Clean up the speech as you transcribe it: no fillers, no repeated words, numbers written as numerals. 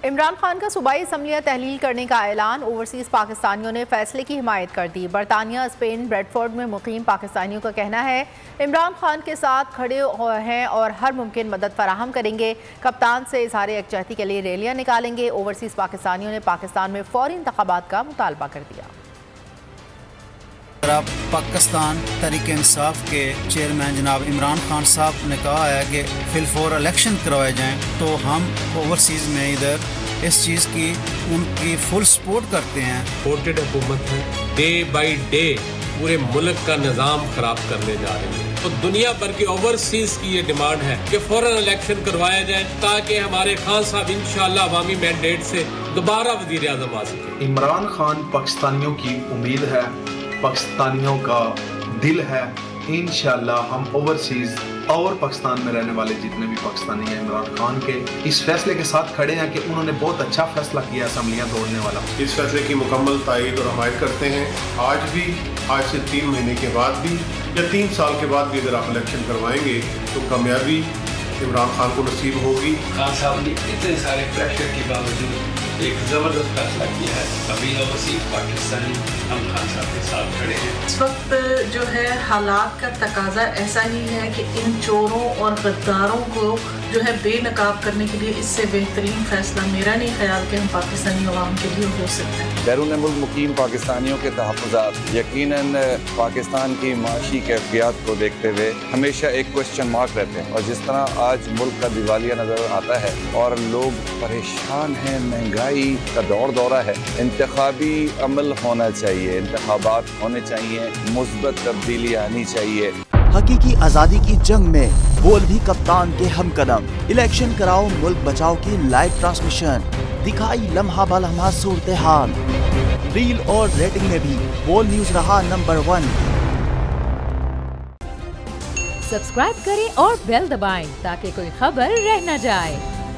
عمران خان کا صوبائی اسمبلیاں تحلیل کرنے کا اعلان، اوورسیز پاکستانیوں نے فیصلے کی حمایت کر دی۔ برطانیہ اسپین بریڈ فورڈ میں مقیم پاکستانیوں کا کہنا ہے عمران خان کے ساتھ کھڑے ہیں اور ہر ممکن مدد فراہم کریں گے۔ کپتان سے اظہار یکجہتی کے لیے ریلیاں نکالیں گے۔ اوورسیز پاکستانیوں نے پاکستان میں فوری انتخابات کا مطالبہ کر دیا۔ پاکستان تحریک انصاف کے چیئرمین جناب عمران خان صاحب نے کہا ہے کہ فی الفور الیکشن کروائے جائیں تو ہم اوورسیز میں ادھر اس چیز کی ان کی فل سپورٹ کرتے ہیں۔ ووٹڈ حکومت ہے، ڈے بائی ڈے پورے ملک کا نظام خراب کرنے جا رہی ہے، تو دنیا بھر کی اوورسیز کی یہ ڈیمانڈ ہے کہ فوراً الیکشن کروایا جائے تاکہ ہمارے خان صاحب انشاءاللہ عوامی مینڈیٹ سے دوبارہ وزیر اعظم آ سکے۔ عمران خان پاکستانیوں کی امید ہے، پاکستانیوں کا دل ہے۔ انشاءاللہ ہم اوورسیز اور پاکستان میں رہنے والے جتنے بھی پاکستانی ہیں عمران خان کے اس فیصلے کے ساتھ کھڑے ہیں کہ انہوں نے بہت اچھا فیصلہ کیا اسمبلیاں توڑنے والا۔ اس فیصلے کی مکمل تائید اور حمایت کرتے ہیں۔ آج سے 3 مہینے کے بعد بھی یا 3 سال کے بعد بھی اگر آپ الیکشن کروائیں گے تو کامیابی عمران خان کو نصیب ہوگی۔ خان صاحب نے اتنے سارے پریشر کے باوجود ایک زبردست فیصلہ کیا ہے۔ ابھی اوورسیز پاکستانی ہم خان صاحب کے ساتھ کھڑے ہیں۔ اس وقت جو ہے حالات کا تقاضا ایسا ہی ہے کہ ان چوروں اور غداروں کو جو ہے بے نقاب کرنے کے لیے اس سے بہترین فیصلہ میرا نہیں خیال کہ ہم پاکستانی عوام کے لیے ہو سکتا ہے۔ بیرون ملک مقیم پاکستانیوں کے تحفظات یقیناً پاکستان کی معاشی کیفیات کو دیکھتے ہوئے ہمیشہ ایک کوشچن مارک رہتے ہیں، اور جس طرح آج ملک کا دیوالیہ نظر آتا ہے اور لوگ پریشان ہیں، مہنگائی کا دورہ ہے، انتخابی عمل ہونا چاہیے، انتخابات ہونے چاہیے، مثبت تبدیلی آنی چاہیے۔ حقیقی آزادی کی جنگ میں بول بھی کپتان کے ہم قدم، الیکشن کراؤ ملک بچاؤ کی لائیو ٹرانسمیشن، دکھائی لمحہ بلمحہ صورتحال، ریل اور ریٹنگ میں بھی بول نیوز رہا نمبر 1۔ سبسکرائب کریں اور بیل دبائیں تاکہ کوئی خبر رہ نہ جائے۔